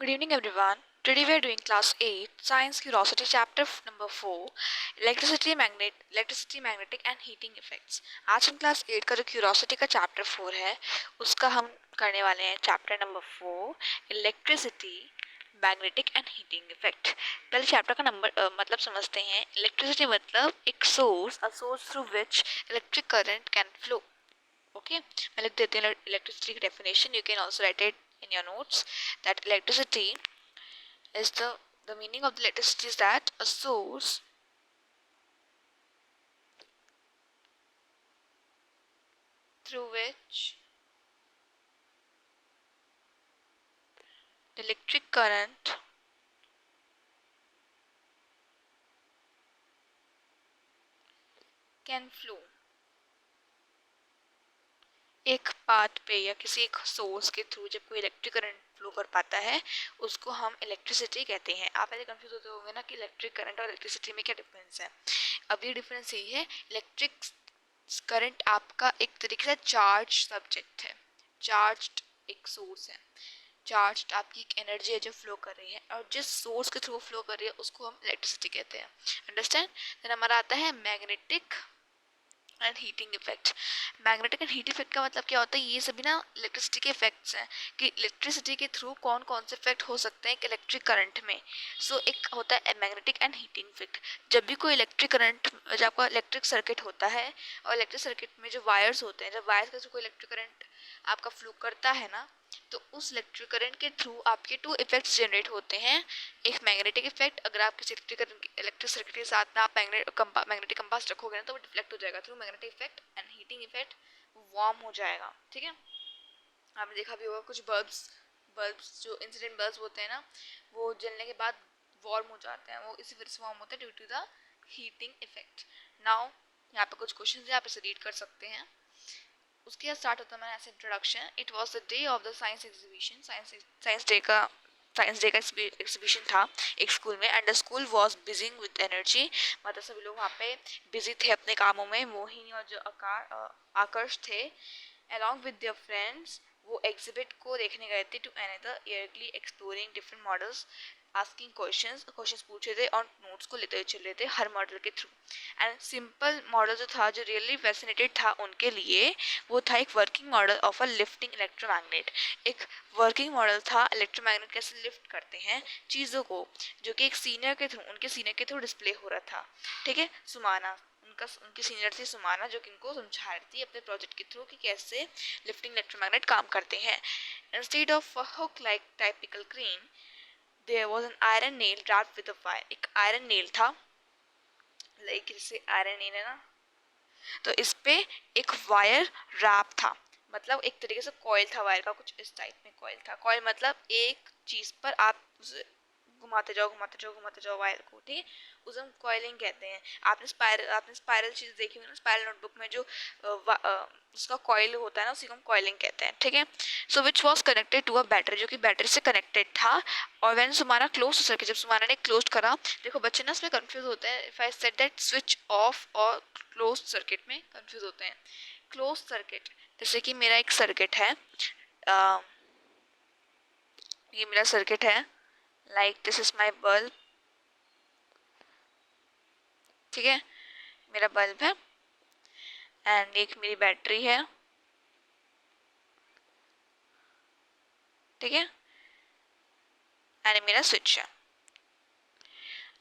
Good evening, everyone. Today we are doing class 8 Science Curiosity chapter number 4 Electricity, Magnetic and Heating Effects. आज हम class 8 का जो curiosity का chapter 4 है उसका हम करने वाले हैं chapter number 4 electricity magnetic and heating effect. पहले चैप्टर का मतलब समझते हैं. इलेक्ट्रिसिटी मतलब एक source, a source through which electric current can flow. Okay, मैं लिख देती हूँ इलेक्ट्रिसिटी की definition. You can also right it in your notes that electricity is the meaning of the electricity is that a source through which the electric current can flow. एक path पे या किसी एक सोर्स के through जब कोई electric current flow कर पाता है उसको हम इलेक्ट्रिसिटी कहते हैं. आप ऐसे कंफ्यूज होते होंगे ना कि इलेक्ट्रिक करंट और इलेक्ट्रिसिटी में क्या डिफरेंस है. अब ये डिफरेंस यही है, इलेक्ट्रिक करंट आपका एक तरीके से चार्ज सब्जेक्ट है, चार्ज्ड एक सोर्स है, चार्ज्ड आपकी एक एनर्जी है जो फ्लो कर रही है और जिस सोर्स के थ्रू फ्लो कर रही है उसको हम इलेक्ट्रिसिटी कहते हैं. अंडरस्टैंड. देन हमारा आता है magnetic and heating effect. Magnetic and heat effect का मतलब क्या होता है, ये सभी ना इलेक्ट्रिसिटी के इफेक्ट्स हैं कि इलेक्ट्रिसिटी के थ्रू कौन कौन से इफेक्ट हो सकते हैं एक इलेक्ट्रिक करंट में. सो एक होता है मैग्नेटिक एंड हीटिंग इफेक्ट. जब भी कोई इलेक्ट्रिक करंट, जब आपका इलेक्ट्रिक सर्किट होता है और इलेक्ट्रिक सर्किट में जो वायर्स होते हैं, जब वायर्स के थ्रू कोई इलेक्ट्रिक करंट आपका फ्लो करता है ना, तो उस इलेक्ट्रिक करंट के थ्रू आपके टू इफेक्ट्स जनरेट होते हैं. एक मैग्नेटिक इफेक्ट, अगर आप किसी इलेक्ट्रिक सर्किट के साथ में आप मैग्नेटिक कंपास रखोगे ना तो वो डिफ्लेक्ट हो जाएगा through magnetic effect. And heating effect warm हो जाएगा. ठीक है, आपने देखा भी होगा कुछ बल्ब्स जो इंसिडेंट बल्ब्स होते हैं ना, वो जलने के बाद वार्म हो जाते हैं, वो इसी वजह से वार्म होते हैं due to the heating effect. Now यहाँ पे कुछ क्वेश्चन है, आप इसे रीड कर सकते हैं. उसके बाद स्टार्ट होता है मेरा ऐसे introduction. It was the day of the science exhibition. Science day का एग्जीबिशन था एक स्कूल में. And the school was Beijing with energy. मतलब सभी लोग वहाँ पे बिजी थे अपने कामों में. मोहिनी और जो आकर्ष थे along with their friends वो एग्जिबिट को देखने गए थे. To another early exploring different models, asking questions पूछे थे और नोट्स को लेते हुए चल रहे थे हर मॉडल के थ्रू. एंड सिंपल मॉडल जो था, जो रियली फैसिनेटेड था उनके लिए, वो था एक working model of a lifting electromagnet. एक वर्किंग मॉडल था इलेक्ट्रोमैग्नेट कैसे लिफ्ट करते हैं चीज़ों को, जो कि एक सीनियर के थ्रू, उनके सीनियर के थ्रू डिस्प्ले हो रहा था. ठीक है, सुमाना उनकी सीनियर थी सुमाना, जो कि इनको समझा रही थी अपने प्रोजेक्ट के थ्रू कि कैसे लिफ्टिंग इलेक्ट्रोमैग्नेट काम करते हैं. Instead of a hook like typical crane there was an iron nail wrapped with a wire. एक आयरन नेल था, लाइक जैसे आयरन नेल है ना, तो इस पे एक वायर रैप था. मतलब एक तरीके से कॉइल था वायर का, कुछ इस टाइप में कॉइल था. कॉइल मतलब एक चीज़ पर आप घुमाते जाओ वायर को. ठीक है, उसे हम कॉइलिंग कहते हैं. आपने स्पाइरल चीज़ देखी होगी ना, स्पाइरल नोटबुक में जो उसका कॉइल होता है ना, उसी को हम कॉइलिंग कहते हैं. ठीक है, so which was connected to a battery, जो कि बैटरी से कनेक्टेड था. और व्हेन सुमाना क्लोज सर्किट, जब सुमाना ने क्लोज करा, देखो बच्चे ना इसमें कंफ्यूज होते हैं. If I said that switch off और क्लोज सर्किट में कंफ्यूज होते हैं. क्लोज सर्किट जैसे कि मेरा एक सर्किट है, ये मेरा सर्किट है, like this is my bulb. ठीक है, मेरा बल्ब है एंड एक मेरी बैटरी है. ठीक है, एंड मेरा स्विच है.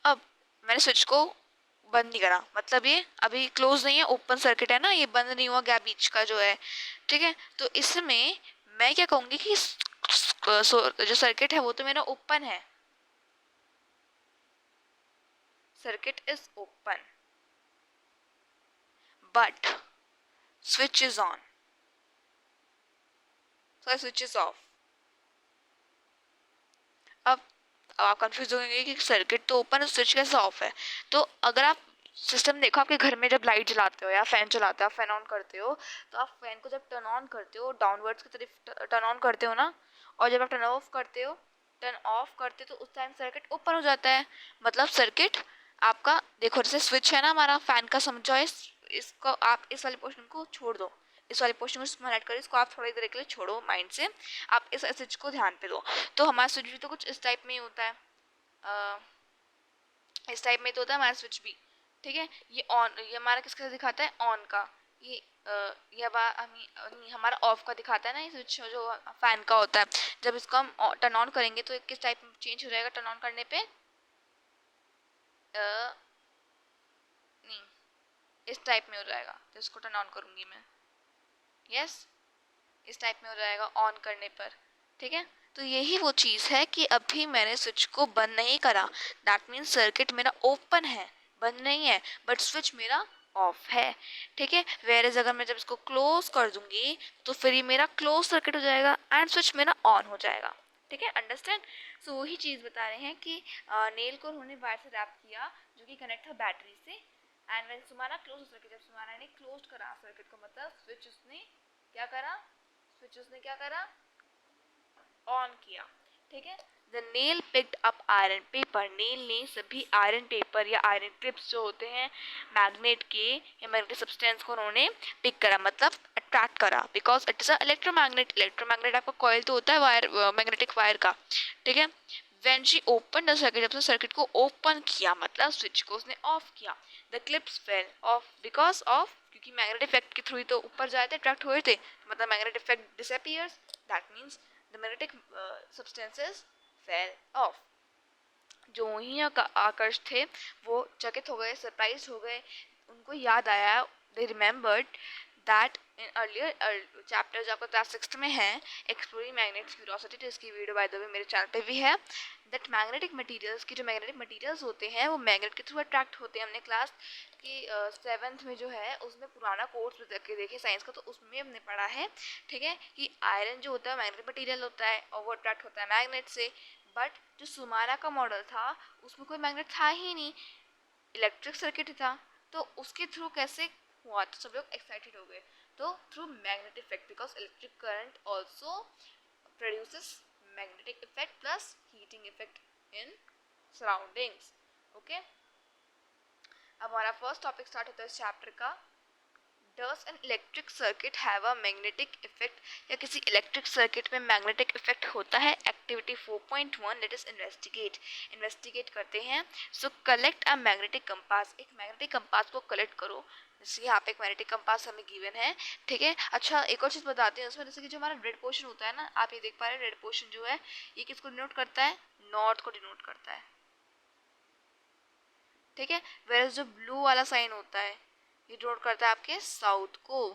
अब मैंने स्विच को बंद नहीं करा, मतलब ये अभी क्लोज नहीं है, ओपन सर्किट है ना, ये बंद नहीं हुआ गैप बीच का जो है. ठीक है, तो इसमें मैं क्या कहूँगी कि जो सर्किट है वो तो मेरा ओपन है, circuit is open, but switch is on, so switch is off. अब आप कंफ्यूज होंगे कि सर्किट तो ओपन है, स्विच कैसे ऑफ है. तो अगर आप सिस्टम देखो, आपके घर में जब लाइट जलाते हो या फैन चलाते हो, आप फैन ऑन करते हो, तो आप फैन को जब टर्न ऑन करते हो डाउनवर्ड्स की तरफ टर्न ऑन करते हो ना, और जब आप टर्न ऑफ करते हो तो उस टाइम सर्किट ओपन हो जाता है. मतलब सर्किट आपका देखो, जैसे स्विच है ना हमारा फैन का, समझो इसको आप इस वाले पोर्शन को छोड़ दो, इस वाले पोर्शन को इसमें ऐड करो, इसको आप थोड़ी देर के लिए छोड़ो माइंड से, आप इस स्विच को ध्यान पे दो। तो हमारा स्विच भी तो कुछ इस टाइप में ही होता है, इस टाइप में तो होता है हमारा स्विच भी, ठीक है। ये ऑन, ये हमारा किसका दिखाता है, ऑन का। ये हमारा ऑफ का दिखाता है ना, ये स्विच जो फैन का होता है। जब इसको हम टर्न ऑन करेंगे तो किस टाइप में चेंज हो जाएगा, टर्न ऑन करने पे नहीं, इस टाइप में हो जाएगा। तो इसको टर्न ऑन करूंगी मैं, यस, इस टाइप में हो जाएगा ऑन करने पर, ठीक है। तो यही वो चीज़ है कि अभी मैंने स्विच को बंद नहीं करा, दैट मीन्स सर्किट मेरा ओपन है, बंद नहीं है, बट स्विच मेरा ऑफ है, ठीक है। वेयर अगर मैं जब इसको क्लोज कर दूंगी तो फिर ये मेरा क्लोज सर्किट हो जाएगा एंड स्विच मेरा ऑन हो जाएगा, ठीक है, अंडरस्टैंड। सो वही चीज़ बता रहे हैं कि नेल को उन्होंने वायर से रैप किया जो कि कनेक्ट था बैटरी से, and when Sumana close circuit, जब सुमाना ने क्लोज करा सर्किट को, मतलब स्विच उसने क्या करा, स्विच उसने क्या करा, ऑन किया, ठीक है। The nail picked up iron paper, nail ने सभी आयरन पेपर या आयरन क्लिप्स जो होते हैं मैग्नेट के या मैग्नेटिक सब्सटेंस को उन्होंने पिक करा, मतलब अट्रैक्ट करा, because it is a electromagnet. Electromagnet आपका कॉइल तो होता है वायर, मैग्नेटिक वायर का, ठीक है। When she open the circuit, जब उसने सर्किट को ओपन किया मतलब स्विच को उसने ऑफ किया, the clips fell off because of, क्योंकि मैग्नेटिक इफेक्ट के थ्रू ही तो ऊपर जाए थे, अट्रैक्ट हुए थे, मतलब magnetic effect disappears, that means the magnetic substances fell off। जो ही आकर्ष थे वो चकित हो गए, सरप्राइज हो गए, उनको याद आया, they remembered that in earlier chapters आपका क्लास 6 में है, एक्सप्लोरिंग मैग्नेट्स क्यूरोसिटी, तो इसकी वीडियो बाय द वे मेरे चैनल पे भी है, दैट मैग्नेटिक मटेरियल्स की, जो मैग्नेटिक मटेरियल्स होते हैं वो मैग्नेट के थ्रू अट्रैक्ट होते हैं। हमने क्लास की 7th में जो है उसमें पुराना कोर्स देखे साइंस का, तो उसमें हमने पढ़ा है, ठीक है, कि आयरन जो होता है मैग्नेटिक मटेरियल होता है और वो अट्रैक्ट होता है मैग्नेट से, बट जो सुमारा का मॉडल था उसमें कोई मैग्नेट था ही नहीं, इलेक्ट्रिक सर्किट था, तो उसके थ्रू कैसे हुआ, तो सब लोग एक्साइटेड हो गए। तो through magnetic effect, because electric current also produces magnetic effect plus heating effect in surroundings, okay. अब हमारा फर्स्ट टॉपिक स्टार्ट होता है इस चैप्टर का, Does an electric circuit have a magnetic effect, या किसी इलेक्ट्रिक सर्किट में मैग्नेटिक इफेक्ट होता है। एक्टिविटी 4.1, लेट अस इन्वेस्टिगेट करते हैं। सो कलेक्ट अ मैग्नेटिक कंपास, एक मैग्नेटिक कंपास को कलेक्ट करो, जैसे यहाँ पे एक मैग्नेटिक कंपास हमें गिवन है, ठीक है। अच्छा एक और चीज़ बताते हैं उसमें, जैसे कि जो हमारा रेड पोर्शन होता है ना, आप ये देख पा रहे हैं, रेड पोर्शन जो है ये किसको डिनोट करता है, नॉर्थ को डिनोट करता है, ठीक है। वेयर जो ब्लू वाला साइन होता है ये डिनोट करता है आपके साउथ को,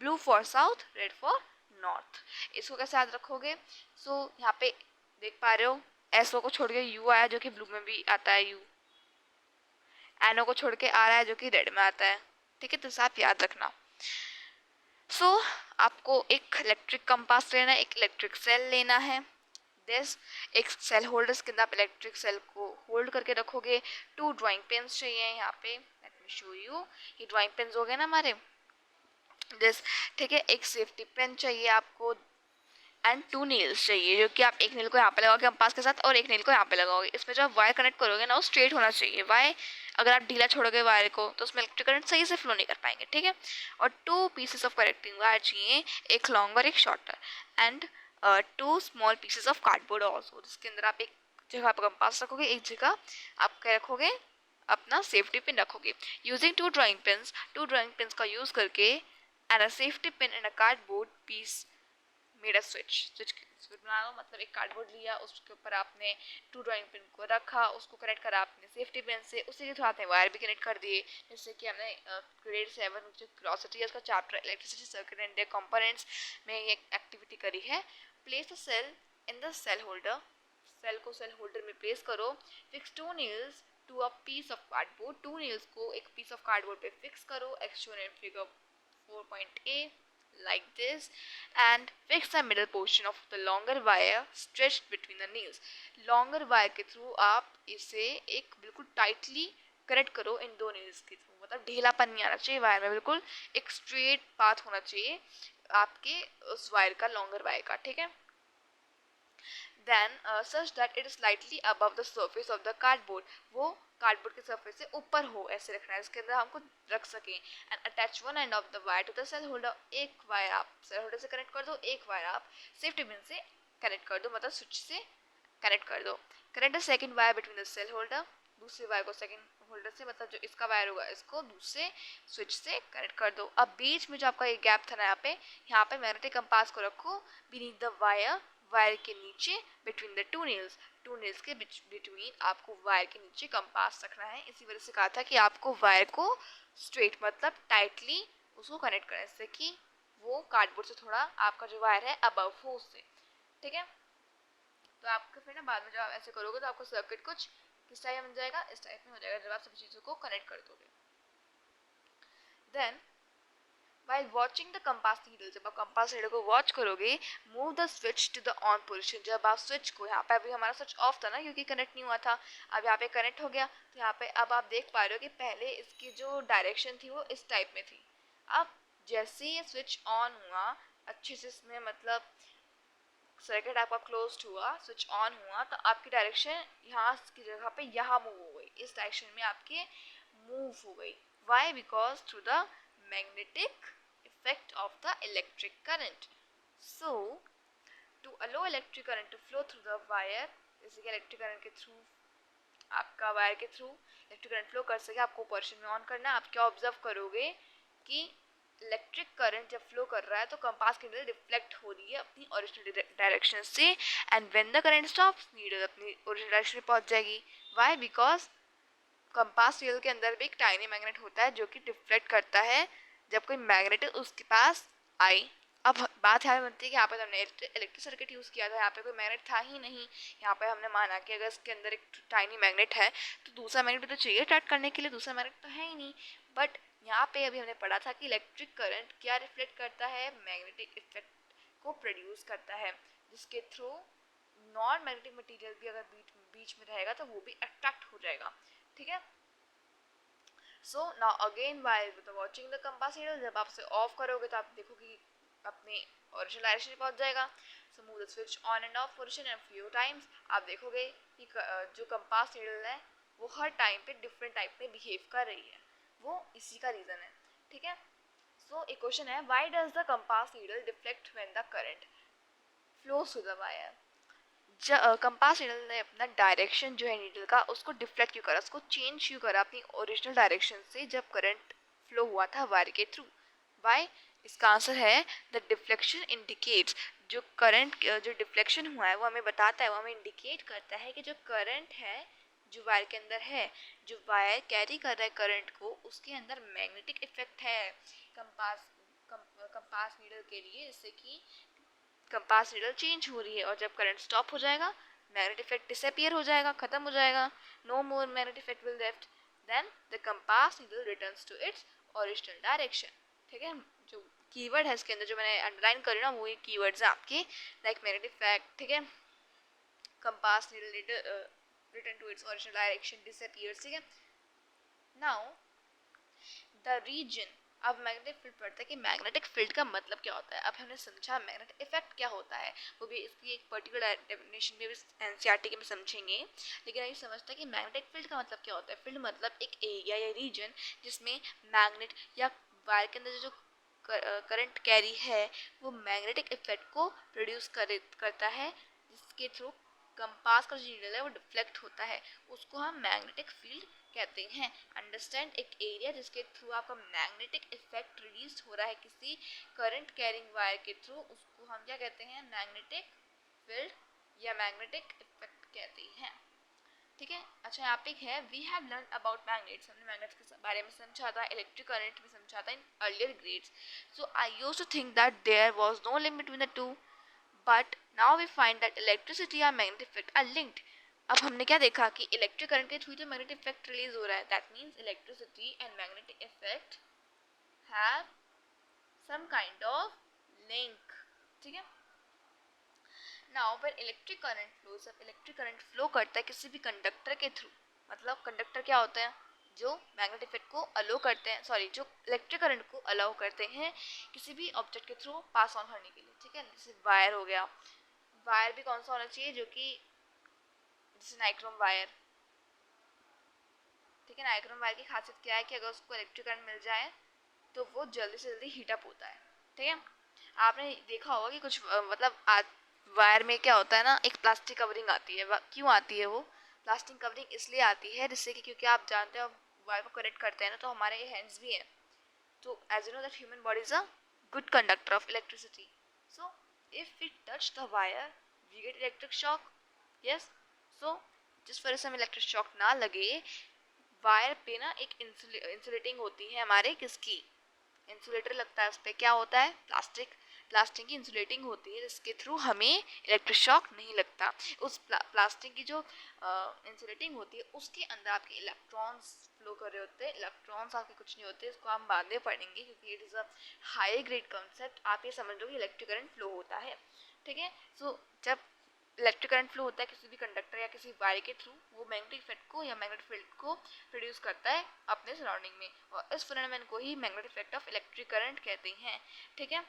blue for south, red for north. इसको कैसे याद रखोगे, सो यहाँ पे देख पा रहे हो एसओ को छोड़ के यू आया जो कि ब्लू में भी आता है, यू एनओ को छोड़ के आ रहा है जो कि रेड में आता है, ठीक है, तो आप याद रखना। सो आपको एक इलेक्ट्रिक कंपास लेना है, एक इलेक्ट्रिक सेल लेना है, दिस एक सेल होल्डर्स के अंदर आप इलेक्ट्रिक सेल को होल्ड करके रखोगे। 2 ड्राइंग पेन्स चाहिए यहाँ पे, लेट मी शो यू, ये ड्राइंग पेन्स हो गए ना हमारे, दिस, ठीक है। एक सेफ्टी पेन चाहिए आपको एंड 2 नील्स चाहिए, जो कि आप एक नील को यहाँ पे लगाओगे कंपास के साथ और एक नील को यहाँ पे लगाओगे। इसमें जो आप वायर कनेक्ट करोगे ना वो स्ट्रेट होना चाहिए, वायर अगर आप ढीला छोड़ोगे वायर को तो उसमें इलेक्ट्रिक करंट सही से फ्लो नहीं कर पाएंगे, ठीक है। और 2 पीसेस ऑफ कनेक्टिंग वायर चाहिए, एक लॉन्गर एक shorter, and 2 small pieces of cardboard also, जिसके अंदर आप एक जगह पर कंपास रखोगे, एक जगह आप क्या रखोगे, अपना सेफ्टी पिन रखोगे। यूजिंग 2 ड्राइंग पिन्स का यूज करके and a safety pin and a cardboard piece made a switch बना लो, मतलब एक कार्डबोर्ड लिया, उसके ऊपर आपने 2 ड्राइंग पिन को रखा, उसको कनेक्ट करा आपने सेफ्टी पिन से, उसी के थ्रू आपने वायर भी कनेक्ट कर दिए, जैसे कि हमने ग्रेड 7 जो क्यूरोसिटी है उसका chapter electricity circuit and their components में ये एक्टिविटी करी है। Place a cell in the cell holder, cell को सेल होल्डर में प्लेस करो। Fix 2 nails to a piece of cardboard, 2 nails को एक पीस ऑफ कार्डबोर्ड पे फिक्स करो, as shown in figure 4.a, like this, and fix the middle portion of the longer wire stretched between the nails। longer wire के through आप इसे एक बिल्कुल tightly connect करो इन 2 नेल्स के थ्रू, मतलब ढीलापन नहीं आना चाहिए वायर में, बिल्कुल एक स्ट्रेट पाथ होना चाहिए आपके उस वायर का, लॉन्गर वायर का, ठीक है। then such that it is slightly above the surface of the cardboard, वो कार्डबोर्ड के सरफेस से ऊपर हो, ऐसे रखना है, इसके अंदर हमको रख सकें. And attach one end of the wire to the cell holder, एक वायर आप सेल होल्डर से कनेक्ट कर दो, एक वायर आप सेफ्टी पिन से कनेक्ट कर दो, मतलब स्विच से कनेक्ट कर दो. Connect the second wire between the cell holder, दूसरे वायर को सेकंड होल्डर से, मतलब जो इसका वायर होगा इसको दूसरे स्विच से कनेक्ट कर दो. अब बीच में जो आपका ये गैप था ना, यहाँ पे मैग्नेटिक कंपास को रखो बीनीथ द वायर, वायर के नीचे, बिटवीन द टू नील्स के बिटवीन आपको वायर के नीचे कंपास रखना है. इसी वजह से कहा था कि आपको वायर को स्ट्रेट मतलब टाइटली उसको कनेक्ट करना है, जिससे कि वो कार्डबोर्ड से थोड़ा आपका जो वायर है अबव हो उससे. ठीक है, तो आपको फिर ना बाद में जब आप ऐसे करोगे तो आपको सर्किट कुछ किस टाइप में बन जाएगा, इस टाइप में हो जाएगा जब आप सभी चीज़ों को कनेक्ट कर दोगे. Then while watching the compass needle, जब आप कंपास नीडल को वॉच करोगे, move the switch to the on position, जब आप स्विच को, यहाँ पे अभी हमारा स्विच ऑफ था ना क्योंकि कनेक्ट नहीं हुआ था, अब यहाँ पे कनेक्ट हो गया, तो यहाँ पे अब आप देख पा रहे हो कि पहले इसकी जो डायरेक्शन थी वो इस टाइप में थी. अब जैसे ही स्विच ऑन हुआ अच्छे से, इसमें मतलब सर्किट आपका क्लोज्ड हुआ, स्विच ऑन हुआ, तो आपकी डायरेक्शन यहाँ की जगह पे यहाँ मूव हो गई, इस डायरेक्शन में आपके मूव हो गई. Why? Because through the magnetic effect of the electric current. So, to allow electric current to flow through the wire, जैसे कि इलेक्ट्रिक करंट के थ्रू आपका वायर के थ्रू इलेक्ट्रिक करंट फ्लो कर सके, आपको पोर्शन में ऑन करना है. आप क्या ऑब्जर्व करोगे कि इलेक्ट्रिक करंट जब फ्लो कर रहा है तो कंपास की नीडल रिफ्लेक्ट हो रही है अपनी ओरिजिनल डायरेक्शन से, and when the current stops needle अपनी ओरिजिनल डायरेक्शन में पहुंच जाएगी. वाई? बिकॉज कंपास नीडल के अंदर भी एक टाइनी मैग्नेट होता है जो कि डिफ्लेक्ट करता है जब कोई मैग्नेट उसके पास आई. अब बात यहाँ बनती है कि यहाँ पे हमने इलेक्ट्रिक सर्किट यूज़ किया था, यहाँ पे कोई मैग्नेट था ही नहीं. यहाँ पे हमने माना कि अगर इसके अंदर एक टाइनी मैग्नेट है तो दूसरा मैग्नेट तो चाहिए अट्रैक्ट करने के लिए, दूसरा मैग्नेट तो है ही नहीं. बट यहाँ पे अभी हमने पढ़ा था कि इलेक्ट्रिक करंट क्या रिफ्लेक्ट करता है, मैग्नेटिक इफेक्ट को प्रोड्यूस करता है, जिसके थ्रू नॉन मैग्नेटिक मटीरियल भी अगर बीच में रहेगा तो वो भी अट्रैक्ट हो जाएगा. ठीक है, so now again while watching the compass needle, जब आप इसे ऑफ करोगे तो आप देखोगे कि अपने ओरिजिनल डायरेक्शन में पहुंच जाएगा. So move the switch on end of position and few times, आप देखोगे कि जो कंपास नीडल है वो हर टाइम पे डिफरेंट टाइप में बिहेव कर रही है, वो इसी का रीज़न है. ठीक है, सो एक क्वेश्चन है, why does the compass needle deflect when the current flows through the wire. Compass needle ने अपना डायरेक्शन जो है नीडल का उसको डिफ्लेक्ट क्यों करा, उसको चेंज क्यों करा अपनी ओरिजिनल डायरेक्शन से जब करंट फ्लो हुआ था वायर के थ्रू. वाई? इसका आंसर है द डिफ्लेक्शन इंडिकेट्स, जो करंट जो डिफ्लेक्शन हुआ है वो हमें बताता है, वो हमें इंडिकेट करता है कि जो करंट है जो वायर के अंदर है, जो वायर कैरी कर रहा है करंट को, उसके अंदर मैग्नेटिक इफेक्ट है कंपास नीडल के लिए, जिससे कि कंपास नीडल चेंज हो रही है, और जब करंट स्टॉप हो जाएगा मैग्नेटिक इफेक्ट डिसअपीयर हो जाएगा, खत्म हो जाएगा, no more magnetic effect will left, then the compass needle returns to its original direction. ठीक है, जो कीवर्ड है इसके अंदर जो मैंने अंडरलाइन करी ना वो ये कीवर्ड्स हैं आपके, लाइक मैग्नेटिक इफेक्ट, ठीक है, compass needle return to its original direction, disappears. ठीक है, नाउ द रीजन. अब मैग्नेटिक फील्ड पढ़ते हैं कि मैग्नेटिक फील्ड का मतलब क्या होता है. अब हमने समझा मैग्नेटिक इफेक्ट क्या होता है, वो भी इसकी एक पर्टिकुलर डेफिनेशन भी एनसीईआरटी के में समझेंगे, लेकिन अभी समझते हैं कि मैग्नेटिक फील्ड का मतलब क्या होता है. फील्ड मतलब एक एरिया या रीजन जिसमें मैग्नेट या वायर के अंदर जो करंट कैरी है वो मैग्नेटिक इफेक्ट को प्रोड्यूस करता है, जिसके थ्रू कंपास का जो नीडल है वो डिफ्लेक्ट होता है, उसको हम मैग्नेटिक फील्ड कहते हैं. अंडरस्टैंड, एक एरिया जिसके थ्रू आपका मैग्नेटिक इफेक्ट रिलीज हो रहा है किसी करंट कैरिंग वायर के थ्रू, उसको हम क्या कहते हैं, मैग्नेटिक फील्ड या मैग्नेटिक इफेक्ट कहते हैं. ठीक है, अच्छा यहाँ पे है, we have learn about magnets, हमने मैग्नेट्स के बारे में समझा था, इलेक्ट्रिक करंट में समझा था in earlier grades. So I used to think that there was no limit between the two, but now we find that electricity और मैग्नेटिक इफेक्ट आर लिंक्ड. अब हमने क्या देखा कि इलेक्ट्रिक करंट के थ्रू जो मैग्नेटिक इफेक्ट रिलीज हो रहा है, that means electricity and magnetic effect have some kind of link. ठीक है, now when electric current flow, जब इलेक्ट्रिक करंट फ्लो करता है किसी भी कंडक्टर के थ्रू, मतलब कंडक्टर क्या होते हैं, जो मैग्नेटिक इफेक्ट को अलो करते हैं, सॉरी जो इलेक्ट्रिक करंट को अलाउ करते हैं किसी भी ऑब्जेक्ट के थ्रू पास ऑन करने के लिए. ठीक है, जैसे वायर हो गया, वायर भी कौन सा होना चाहिए, जो कि जैसे नाइक्रोम वायर, ठीक है। नाइक्रोम वायर की खासियत क्या है कि अगर उसको इलेक्ट्रिक करंट मिल जाए तो वो जल्दी से जल्दी हीट अप होता है, ठीक है। आपने देखा होगा कि कुछ वायर में क्या होता है ना, एक प्लास्टिक कवरिंग आती है। क्यों आती है वो प्लास्टिक कवरिंग? इसलिए आती है जिससे कि, क्योंकि आप जानते हो वायर को कनेक्ट करते हैं ना, तो हमारे ये हैंड्स भी हैं, तो as you know that human body is a good conductor of electricity, so if we touch the wire we get electric shock, yes. So जिस वजह से हमें इलेक्ट्रिक शॉक ना लगे, वायर पे ना एक इंसुलेटिंग होती है हमारे किसकी, इंसुलेटर लगता है उस पर। क्या होता है? प्लास्टिक की इंसुलेटिंग होती है जिसके थ्रू हमें इलेक्ट्रिक शॉक नहीं लगता। उस प्लास्टिक की जो इंसुलेटिंग होती है उसके अंदर आपके इलेक्ट्रॉन्स फ्लो कर रहे होते हैं। इलेक्ट्रॉन्स आपके कुछ नहीं होते, इसको हम बाद में पढ़ेंगे क्योंकि it is a high grade concept. आप ये समझ लो कि इलेक्ट्रिक करंट फ्लो होता है, ठीक है। सो जब इलेक्ट्रिक करंट फ्लो होता है किसी भी कंडक्टर या किसी वायर के थ्रू, वो मैग्नेटिक इफेक्ट को या मैग्नेटिक फील्ड को प्रोड्यूस करता है अपने सराउंडिंग में, और इस फिनोमेनन को ही magnetic effect of electric current कहते हैं, ठीक है।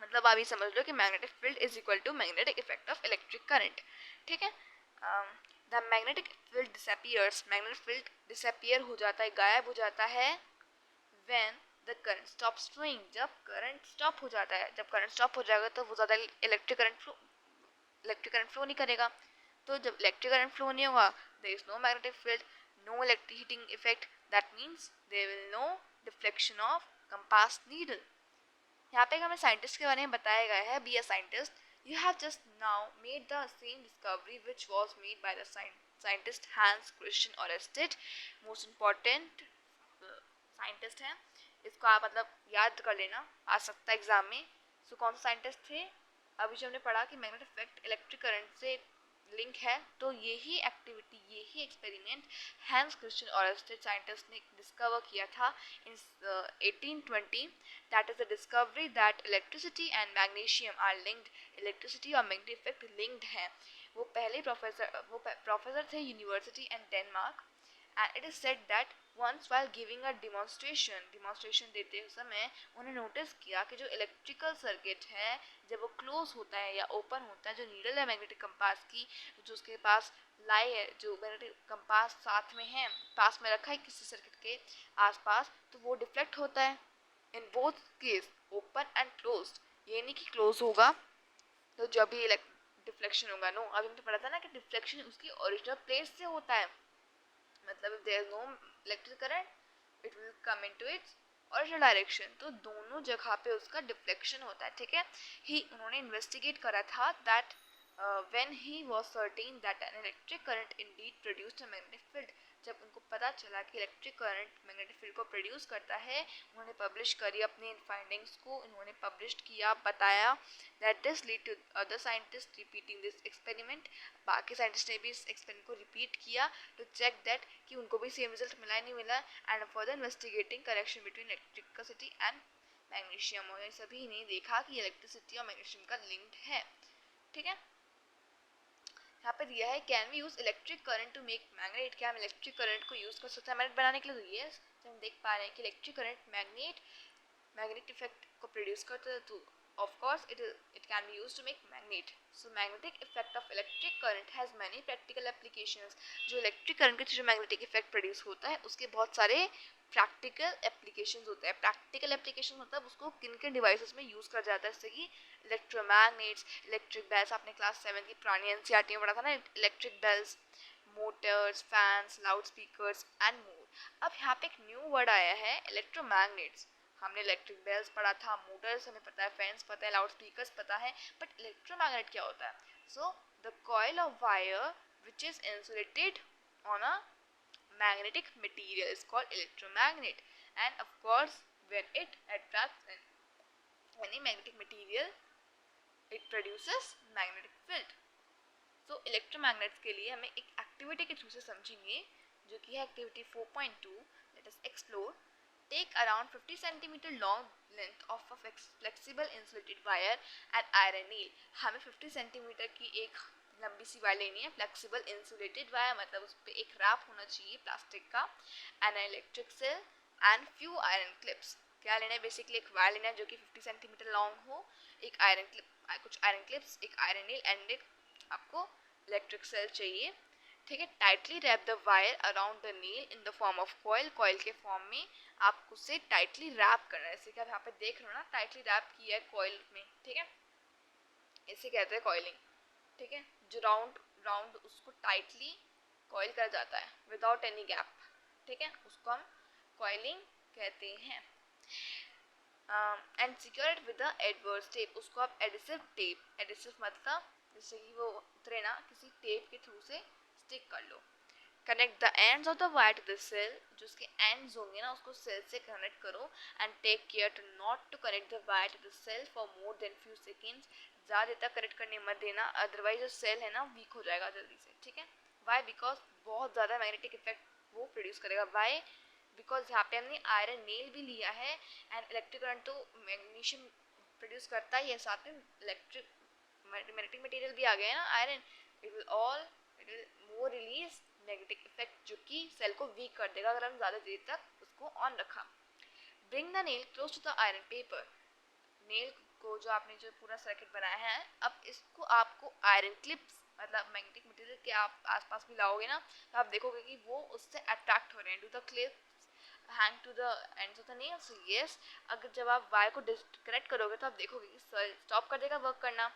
मतलब आप ये समझ लो कि magnetic field is equal to magnetic effect of electric current, ठीक है। The magnetic field disappears, magnetic field disappear हो जाता है, गायब हो जाता है when the current stops flowing, जब करंट स्टॉप हो जाता है। जब करंट स्टॉप हो जाएगा तो वो ज़्यादा इलेक्ट्रिक करंट फ्लो नहीं करेगा। तो जब इलेक्ट्रिक करंट फ्लो नहीं होगा, there is no magnetic field, no electric heating effect, that means there will no deflection of compass needle. यहाँ पे हमें साइंटिस्ट के बारे में बताया गया है, be a scientist, you have just now made the same discovery which was made by the scientist hence Christian Oersted, most important scientist हैं। इसको आप मतलब याद कर लेना, आ सकता है एग्जाम में। सो कौन से साइंटिस्ट थे? अभी जो हमने पढ़ा कि मैग्नेटिक इफेक्ट इलेक्ट्रिक करंट से लिंक है, तो यही एक्टिविटी, यही experiment Hans Christian Oersted scientist ने डिस्कवर किया था in 1820। That is the discovery that electricity and magnesium are linked, electricity और मैग्नेटिक इफेक्ट लिंक्ड हैं। वो प्रोफेसर थे university and Denmark, and it is said that once while giving a demonstration देते समय उन्हें नोटिस किया कि जो इलेक्ट्रिकल सर्किट है जब वो क्लोज होता है या ओपन होता है, जो नीडल है मैग्नेटिक कंपास की, जो उसके पास लाई है, जो मैग्नेटिक कंपास साथ में है, पास में रखा है किसी सर्किट के आसपास, तो वो डिफ्लेक्ट होता है in both case, open and closed. ये नहीं कि क्लोज होगा तो जब भी डिफ्लेक्शन होगा, नो। अभी हमने पढ़ा था ना कि डिफ्लेक्शन उसकी ओरिजिनल प्लेस से होता है, मतलब if there is no electric current it will come into its original direction, तो दोनों जगह पे उसका डिफ्लेक्शन होता है, ठीक है। उन्होंने इन्वेस्टिगेट करा था that when he was certain that an electric current indeed produced a magnetic field, जब उनको पता चला कि इलेक्ट्रिक करंट मैग्नेटिक फील्ड को प्रोड्यूस करता है, उन्होंने पब्लिश करी अपनी इन फाइंडिंग्स को, उन्होंने पब्लिश किया, बताया। That this lead to other scientist repeating this experiment, बाकी साइंटिस्ट ने भी इस एक्सपेरिमेंट को रिपीट किया टू चेक दैट कि उनको भी सेम रिजल्ट मिला नहीं मिला, and further investigating connection between electricity and magnesium, और सभी ने देखा कि इलेक्ट्रिसिटी और मैग्नीशियम का लिंक्ड है, ठीक है। यहाँ पे दिया है can we use electric current to make magnet, क्या हम इलेक्ट्रिक करंट को यूज कर सकते हैं मैग्नेट बनाने के लिए? तो यस, तो हम देख पा रहे हैं कि इलेक्ट्रिक करंट मैग्नेट इफेक्ट को प्रोड्यूस करता है, तो of course it can be used to make magnet. So magnetic effect of electric current has many practical applications. जो इलेक्ट्रिक करंट के थ्रू मैग्नेटिक इफेक्ट प्रोड्यूस होता है उसके बहुत सारे प्रैक्टिकल एप्लीकेशंस होते हैं। प्रैक्टिकल एप्लीकेशन मतलब उसको किन किन डिवाइसेस में यूज़ कर जाता है, जैसे कि इलेक्ट्रोमैग्नेट्स, इलेक्ट्रिक बेल्स, आपने क्लास 7 की पुरानी एनसीईआरटी में पढ़ा था ना, electric bells, motors, fans, loud speakers and more. अब यहाँ पे एक न्यू वर्ड आया है इलेक्ट्रोमैग्नेट्स। हमने इलेक्ट्रिक बेल्स पढ़ा था, मोटर्स हमें पता है, फैंस पता है, लाउड स्पीकर्स पता है, बट इलेक्ट्रोमैग्नेट क्या होता है? So the coil of wire which is insulated on a magnetic material is called electromagnet, and of course when it attracts any magnetic material it produces magnetic field. So electromagnets के लिए हमें एक activity के through से समझेंगे जो कि है activity 4.2। Let us explore. Take around 50 cm long length of a flexible insulated wire and iron nail। हमें 50 cm की एक लंबी सी वायर लेनी है, फ्लेक्सिबल इंसुलेटेड वायर, मतलब उस पर एक रैप होना चाहिए प्लास्टिक का, an electric cell and few iron clips. क्या लेना है? बेसिकली एक वायर लेना है जो कि 50 cm लॉन्ग हो, एक आयरन क्लिप कुछ आयरन क्लिप्स, एक आयरन नील एंड एक आपको इलेक्ट्रिक सेल चाहिए, ठीक है। Tightly wrap the wire around the nail in the form of coil, coil के फॉर्म में आपको उसे टाइटली रैप करना है, जैसे कि आप यहाँ पे देख रहे हो ना, टाइटली रैप किया है कॉइल में, ठीक है, इसे कहते हैं कॉइलिंग, ठीक है। जो राउंड राउंड उसको टाइटली कॉइल करा जाता है विदाउट एनी गैप, ठीक है, उसको हम कॉइलिंग कहते हैं। And secure it with the adverse tape, उसको आप एडिसिव टेप, एडिसिव मतलब जैसे कि वो उतरे ना, किसी टेप के थ्रू से स्टिक कर लो। Connect the ends of the wire to the cell, जो उसके एंड्स होंगे ना उसको सेल से कनेक्ट करो। And take care to not to connect the wire to the cell for more than few seconds, ज़्यादा देर तक कनेक्ट करने मत देना, अदरवाइज जो सेल है ना वीक हो जाएगा जल्दी से, ठीक है। वाई? बिकॉज बहुत ज़्यादा मैग्नेटिक इफेक्ट वो प्रोड्यूस करेगा। वाई? बिकॉज यहाँ पे हमने आयरन नेल भी लिया है एंड इलेक्ट्रिक करंट तो मैग्नीशियम प्रोड्यूस करता ही है, साथ में इलेक्ट्रिक मैग्नेटिक मटेरियल भी आ गया है ना iron, it will more release magnetic effect, जो कि सेल को वीक कर देगा अगर हम ज़्यादा देर तक उसको ऑन रखा। Bring the nail close to the iron paper, nail को जो आपने जो पूरा सर्किट बनाया है, अब इसको आपको आयरन क्लिप्स मतलब मैग्नेटिक मटेरियल के आप आसपास भी लाओगे ना, तो आप देखोगे कि वो उससे अट्रैक्ट हो रहे हैं। Do the clips hang to the ends of the nail? So yes, अगर जब आप वायर को डिस्कनेक्ट करोगे तो आप देखोगे कि स्टॉप कर देगा वर्क करना,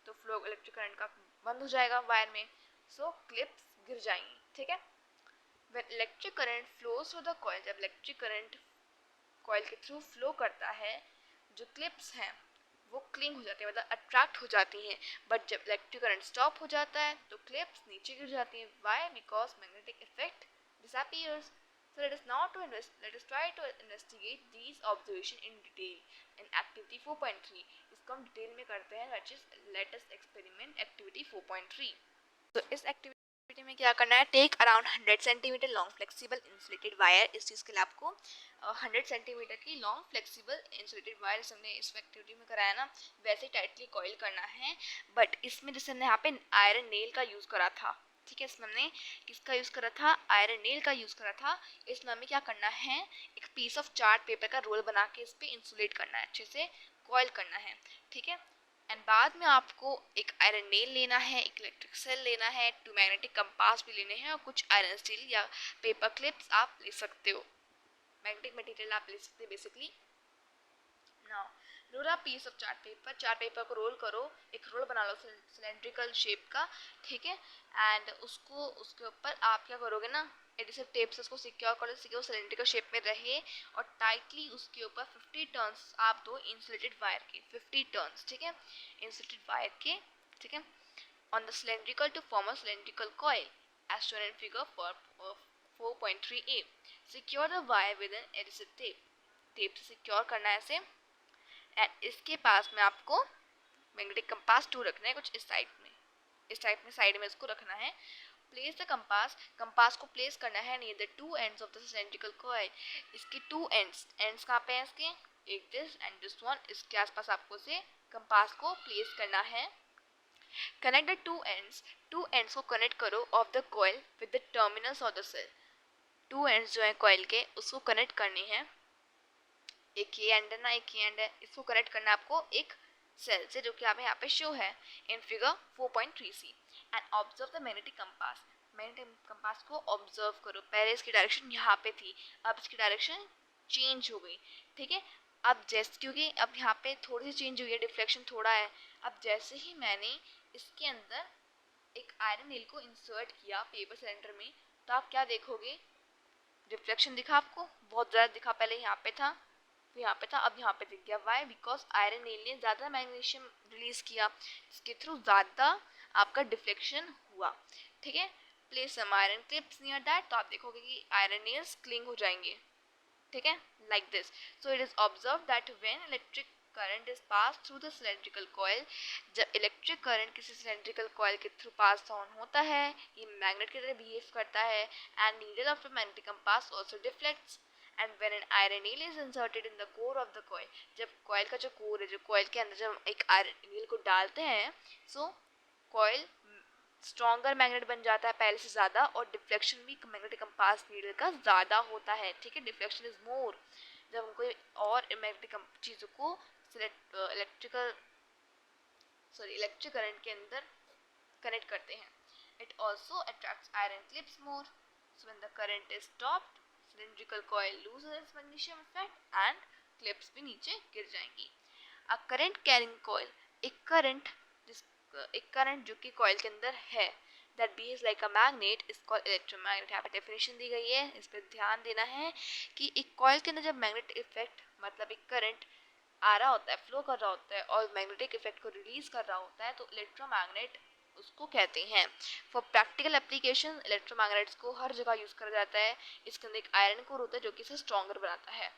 तो फ्लो इलेक्ट्रिक करंट का बंद हो जाएगा वायर में, सो क्लिप्स गिर जाएंगी, ठीक है। When electric current flows through the coil, जब इलेक्ट्रिक करंट कॉइल के थ्रू फ्लो करता है, जो क्लिप्स हैं वो क्लिंग हो जाती है मतलब अट्रैक्ट हो जाती हैं, बट जब इलेक्ट्रिक करंट स्टॉप हो जाता है तो क्लिप्स नीचे गिर जाती हैं। Why? Because magnetic effect disappears. So let us try to investigate these observation in detail in activity 4.3. इसको हम डिटेल में करते हैं, which is let us experiment activity 4.3. तो इस एक्टिविटी में क्या करना है, take around 100 centimetre long flexible insulated wire, इस चीज़ के लिए आपको 100 सेंटीमीटर की लॉन्ग फ्लेक्सिबल इंसुलेटेड वायर हमने इस एक्टिविटी में कराया ना, वैसे टाइटली कॉइल करना है। बट इसमें जैसे हमने यहाँ पे आयरन नेल का यूज़ करा था, ठीक है, इसमें हमने किसका यूज़ करा था, आयरन नेल का यूज़ करा था। इसमें हमें क्या करना है, एक पीस ऑफ चार्ट पेपर का रोल बना के इस पर इंसुलेट करना है, अच्छे से कॉइल करना है, ठीक है। एंड बाद में आपको एक आयरन नेल लेना है, एक इलेक्ट्रिक सेल लेना है, 2 मैग्नेटिक कंपास भी लेने हैं और कुछ आयरन स्टील या पेपर क्लिप्स आप ले सकते हो, मैग्नेटिक मटेरियल आप ले सकते हो basically. Now roll a piece of chart paper को रोल करो, एक रोल बना लो सिलेंड्रिकल शेप का, ठीक है। एंड उसको उसके ऊपर आप क्या करोगे ना, एडिसिव टेप से उसको सिक्योर कर लो, वो सिलेंड्रिकल शेप में रहे, और टाइटली उसके ऊपर 50 टर्न्स आप दो इंसुलेटेड वायर के, 50 टर्न्स, ठीक है, इंसुलेटेड वायर के, ठीक है, on the cylindrical to form a cylindrical coil as shown in figure 4.3a। Secure the wire with an adhesive tape, tape से सिक्योर करना है ऐसे। एंड इसके पास में आपको मैग्नेटिक कंपास 2 रखना है, कुछ इस टाइप में साइड में इसको रखना है। प्लेस द कंपास को प्लेस करना है near the 2 ends of the cylindrical coil, इसके 2 एंड्स कहाँ पे हैं इसके, एक दिस एंड दिस वन, इसके आसपास आपको से कंपास को प्लेस करना है। कनेक्ट द 2 एंड्स को कनेक्ट करो of the coil with the terminals of the cell, 2 ends जो है कॉइल के उसको कनेक्ट करने हैं, एक ये एंड है ना, एक ये एंड है, इसको कनेक्ट करना है आपको एक सेल से, जो कि आप यहाँ पे शो है in figure 4.3c। And observe the magnetic compass, magnetic compass को ऑब्जर्व करो, पहले इसकी डायरेक्शन यहाँ पे थी, अब इसकी डायरेक्शन चेंज हो गई, ठीक है। अब जैसे क्योंकि अब यहाँ पे थोड़ी सी चेंज हुई है, डिफ्लेक्शन थोड़ा है, अब जैसे ही मैंने इसके अंदर एक आयरन नील को इंसर्ट किया पेपर सिलेंडर में, तो आप क्या देखोगे, डिफ्लेक्शन दिखा आपको, बहुत ज़्यादा दिखा, पहले यहाँ पे था फिर यहाँ पे था, अब यहाँ पे दिख गया। वाई? बिकॉज आयरन नेल ने ज़्यादा मैग्नीशियम रिलीज किया, इसके थ्रू ज़्यादा आपका डिफ्लेक्शन हुआ, ठीक है। Place some iron clips near that, तो आप देखोगे कि आयरन नेल्स क्लिंग हो जाएंगे, ठीक है, like this. So it is observe that when electric current is pass through the cylindrical coil, जब इलेक्ट्रिक करंट किसी सिलेंड्रिकल कॉइल के थ्रू पास ऑन होता है, ये मैग्नेट की तरह बिहेव करता है, and needle of the magnetic compass also deflects. And when an iron nail is inserted in the core of the coil, जब कॉइल का जो कोर है, जो कॉइल के अंदर जब एक आयरन नील को डालते हैं, सो कॉइल स्ट्रॉन्गर मैग्नेट बन जाता है पहले से ज़्यादा, और डिफ्लेक्शन भी मैग्नेटिक कंपास नीडल का ज़्यादा होता है, ठीक है, डिफ्लेक्शन इज मोर। जब हम कोई और मैग्नेटिक चीज़ों को इलेक्ट्रिकल इलेक्ट्रिक करंट के अंदर कनेक्ट करते हैं. It also attracts iron clips more. So when the current is stopped, cylindrical coil loses its magnesium effect and clips भी नीचे गिर जाएंगी. A current carrying coil, एक करंट जो कि कॉइल के अंदर है, that behaves like a magnet is called electromagnet. यहाँ पे डेफिनेशन दी गई है, इस पर ध्यान देना है कि एक कॉइल के अंदर जब मैग्नेटिक इफेक्ट मतलब एक करंट आ रहा होता है, फ्लो कर रहा होता है और मैग्नेटिक इफेक्ट को रिलीज कर रहा होता है, तो इलेक्ट्रोमैग्नेट उसको कहते हैं. फॉर प्रैक्टिकल एप्लीकेशन इलेक्ट्रोमैग्नेट्स को हर जगह यूज करा जाता है. इसके अंदर एक आयरन कोर होता है जो कि इसे स्ट्रॉन्गर बनाता है.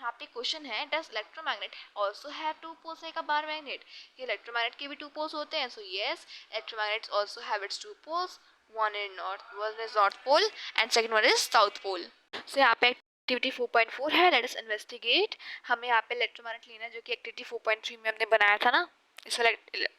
यहाँ पे क्वेश्चन है, does electromagnet also have two poles like a bar magnet? कि इलेक्ट्रोमैग्नेट के भी टू पोल्स होते हैं. So yes, electromagnets also have its two poles. One is north pole and second one is south pole. So यहाँ पे activity 4.4 है, let us investigate. हमें यहाँ पे इलेक्ट्रोमैग्नेट लेना है जो कि एक्टिविटी 4.3 में हमने बनाया था ना. इस वाला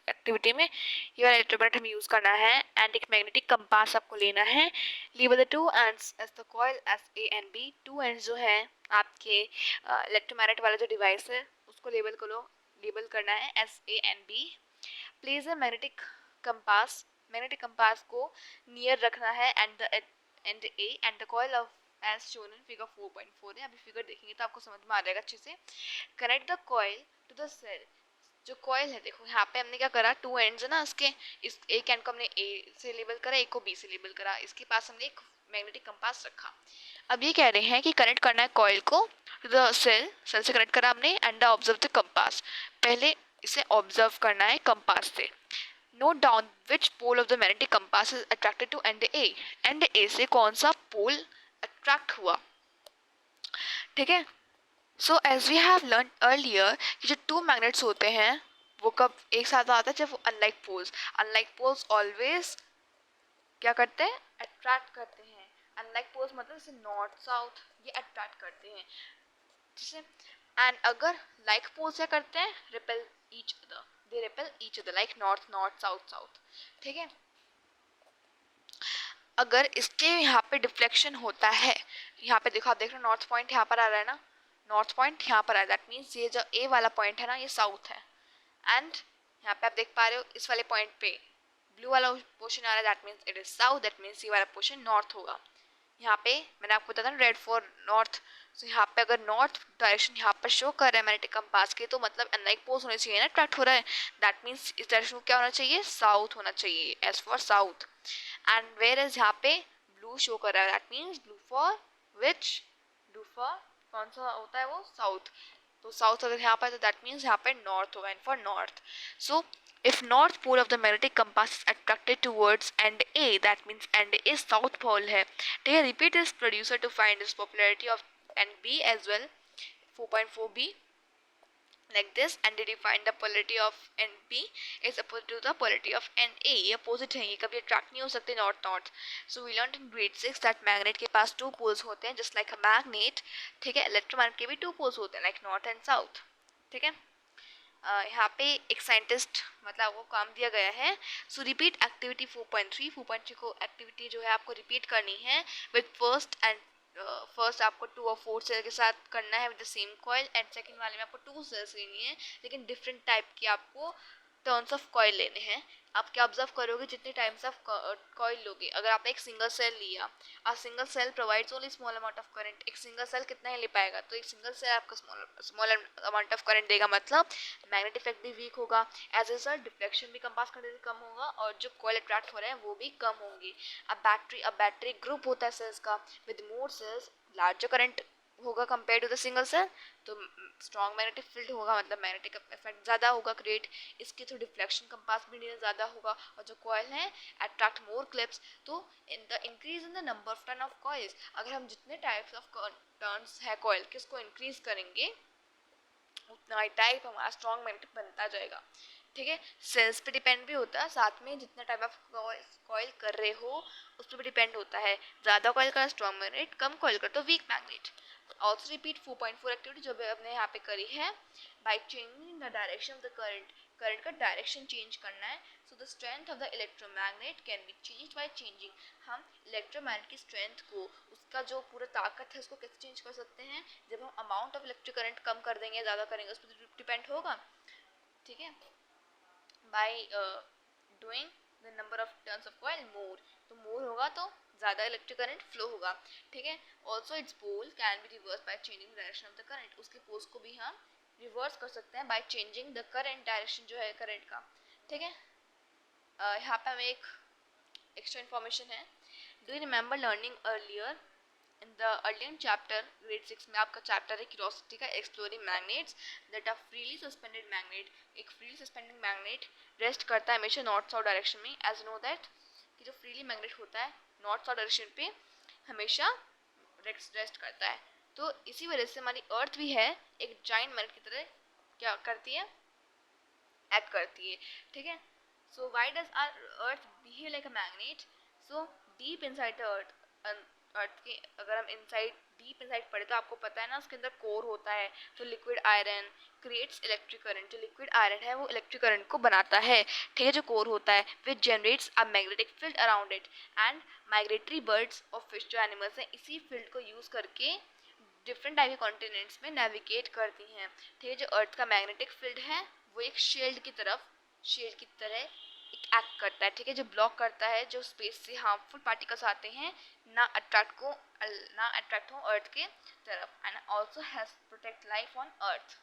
एक्टिविटी में ये वाला इलेक्ट्रोमैग्नेट हमें यूज करना है एंड एक मैग्नेटिक कंपास आपको लेना है. Label the two ends as the coil as A and B. Two ends जो है आपके इलेक्ट्रोमैग्नेट वाला जो डिवाइस है उसको लेबल करना है as A and B. Place a magnetic compass को नियर रखना है and A end the coil of as shown in figure 4.4 है. अभी फिगर देखेंगे तो आपको समझ में आ जाएगा अच्छे से. Connect the coil to the cell. जो कॉइल है देखो यहाँ पे हमने क्या करा, टू एंड्स है ना इसके, इस एक एंड को हमने ए से लेबल करा, एक को बी से लेबल करा. इसके पास हमने एक मैग्नेटिक कंपास रखा. अब ये कह रहे हैं कि कनेक्ट करना है कॉइल को टू द सेल से कनेक्ट करा हमने एंड ऑब्जर्व द कंपास. पहले इसे ऑब्जर्व करना है कंपास से. Note down which pole of the magnetic compass is attracted to end A. End A से कौन सा पोल अट्रैक्ट हुआ. ठीक है. So as we have learn earlier कि जो टू मैग्नेट्स होते हैं वो कब एक साथ आता है, जब वो अनलाइक पोल्स ऑलवेज क्या करते हैं, अट्रैक्ट करते हैं. अनलाइक पोल्स मतलब जैसे नॉर्थ साउथ, ये अट्रैक्ट करते हैं. जैसे एंड अगर लाइक पोल्स क्या करते हैं, repel each other, they repel each other like north north south south. ठीक है. अगर इसके यहाँ पे डिफ्लेक्शन होता है, यहाँ पे देखो, आप देख रहे हो नॉर्थ पॉइंट यहाँ पर आ रहा है ना, नॉर्थ पॉइंट यहाँ पर आ रहा है, दैट मीन्स ये जो ए वाला पॉइंट है ना ये साउथ है. एंड यहाँ पे आप देख पा रहे हो इस वाले पॉइंट पे ब्लू वाला पोर्शन आ रहा है, that means it is south, that means ये वाला पोर्शन नॉर्थ होगा. यहाँ पे मैंने आपको बताया था रेड फॉर नॉर्थ. सो यहाँ पे अगर नॉर्थ डायरेक्शन यहाँ पर शो कर रहा है मैग्नेटिक कंपास के, तो मतलब अनलाइक पोल्स होने चाहिए ना, अट्रैक्ट हो रहा है. दैट मीन्स इस डायरेक्शन को क्या होना चाहिए, साउथ होना चाहिए, as for south. And where is यहाँ पे ब्लू शो कर रहा है, that means blue for which, blue for कौन सा होता है वो, साउथ. तो साउथ अगर यहाँ पर तो दैट मीन्स यहाँ पे नॉर्थ होगा, and for north. So if north pole of the magnetic compass is attracted towards end A, that means end A south pole है. ठीक है. repeat this producer to find this popularity of end B as well. 4.4b like this, and did you find the polarity of end B is opposite to the polarity of end A. ये opposite है, ये कभी attract नहीं हो सकते north north. So we learned in grade 6 that magnet के पास two poles होते हैं just like a magnet. ठीक है. electromagnet के भी two poles होते हैं like north and south. ठीक है. यहाँ पे एक साइंटिस्ट मतलब वो काम दिया गया है. सो रिपीट एक्टिविटी 4.3 को एक्टिविटी जो है आपको रिपीट करनी है विद फर्स्ट आपको 2 और 4 सेल के साथ करना है with the same coil, and second वाले में आपको 2 सेल्स लेनी है लेकिन डिफरेंट टाइप की आपको टर्न्स ऑफ कॉइल लेने हैं. आप क्या ऑब्जर्व करोगे, जितने टाइम्स ऑफ कॉइल लोगे, अगर आपने एक सिंगल सेल लिया, a single cell provides only small amount of current. एक सिंगल सेल कितना ही ले पाएगा, तो एक सिंगल सेल आपका स्मॉल अमाउंट ऑफ करंट देगा, मतलब मैग्नेटिक इफेक्ट भी वीक होगा, एज ए रिजल्ट डिफ्लेक्शन भी कंपास करने से कम होगा और जो कॉइल अट्रैक्ट हो रहे हैं वो भी कम होंगे. अब बैटरी ग्रुप होता है सेल्स का, with more cells larger current होगा compare to the single cell, तो स्ट्रॉन्ग मैग्नेटिक फील्ड होगा, मतलब मैग्नेटिक इफेक्ट ज़्यादा होगा क्रिएट, इसके थ्रू डिफ्लेक्शन कंपास भी ज़्यादा होगा, और जो कॉइल है अट्रैक्ट मोर क्लिप्स. तो in the increase in the number of turn of coils, अगर हम जितने टाइप्स ऑफ टर्न्स है कॉइल के उसको इंक्रीज करेंगे उतना ही टाइप हमारा स्ट्रॉन्ग मैग्नेटिक बनता जाएगा. ठीक है. सेल्स पे डिपेंड भी होता है, साथ में जितना टाइप ऑफ कॉइल कर रहे हो उस पर भी डिपेंड होता है. ज़्यादा कॉइल का स्ट्रॉन्ग मैग्नेट, कम कॉइल कर तो weak magnet. Also repeat 4.4 activity जो हमने यहाँ पे करी है. By changing the direction of the current का डायरेक्शन चेंज करना है. So the strength of the electromagnet can be change by changing. हम इलेक्ट्रोमैग्नेट की स्ट्रेंथ को, उसका जो पूरा ताकत है उसको कैसे चेंज कर सकते हैं, जब हम अमाउंट ऑफ इलेक्ट्रिक करंट कम कर देंगे ज़्यादा करेंगे उस पर डिपेंड होगा. ठीक है. By doing the number of turns of coil more, तो मोर होगा तो ज़्यादा इलेक्ट्रिक करंट फ्लो होगा, ठीक है। Also its pole can be reverse by changing direction of the current, उसके पोल्स को भी हम रिवर्स कर सकते हैं by changing the current direction जो है करंट का, ठीक है। यहाँ पे हमें एक एक्स्ट्रा इन्फॉर्मेशन है। Do you remember learning earlier in the earlier chapter grade 6 में आपका चैप्टर है क्यूरोसिटी का, exploring magnets that are freely suspended magnet, एक फ्रीली सस्पेंडिंग मैग्नेट रेस्ट करता है हमेशा नॉर्थ साउथ डायरेक्शन में, एज नो दैट कि जो फ्रीली मैग्नेट होता है नॉर्थ साउथ डायरेक्शन पे हमेशा रेस्ट करता है। तो इसी वजह से हमारी अर्थ भी है एक जाइंट मैग्नेट की तरह क्या करती है, एक्ट करती है, ठीक है। So why does our earth behave like a magnet? So deep inside the earth के अगर हम इनसाइड डीप इनसाइड पढ़े तो आपको पता है ना उसके अंदर कोर होता है, तो liquid iron creates electric current, जो लिक्विड आयरन है वो इलेक्ट्रिक करंट को बनाता है, ठीक है, जो कोर होता है, which generates a magnetic field around it, and migratory birds और फिश जो एनिमल्स हैं इसी फील्ड को यूज करके डिफरेंट टाइप के कॉन्टिनेंट्स में नेविगेट करती हैं, ठीक है। जो अर्थ का मैग्नेटिक फील्ड है वो एक शील्ड की तरह एक एक्ट करता है, ठीक है, जो ब्लॉक करता है जो स्पेस से हार्मफुल पार्टिकल्स आते हैं ना अट्रैक्ट हो अर्थ के तरफ, and also has protect life on earth.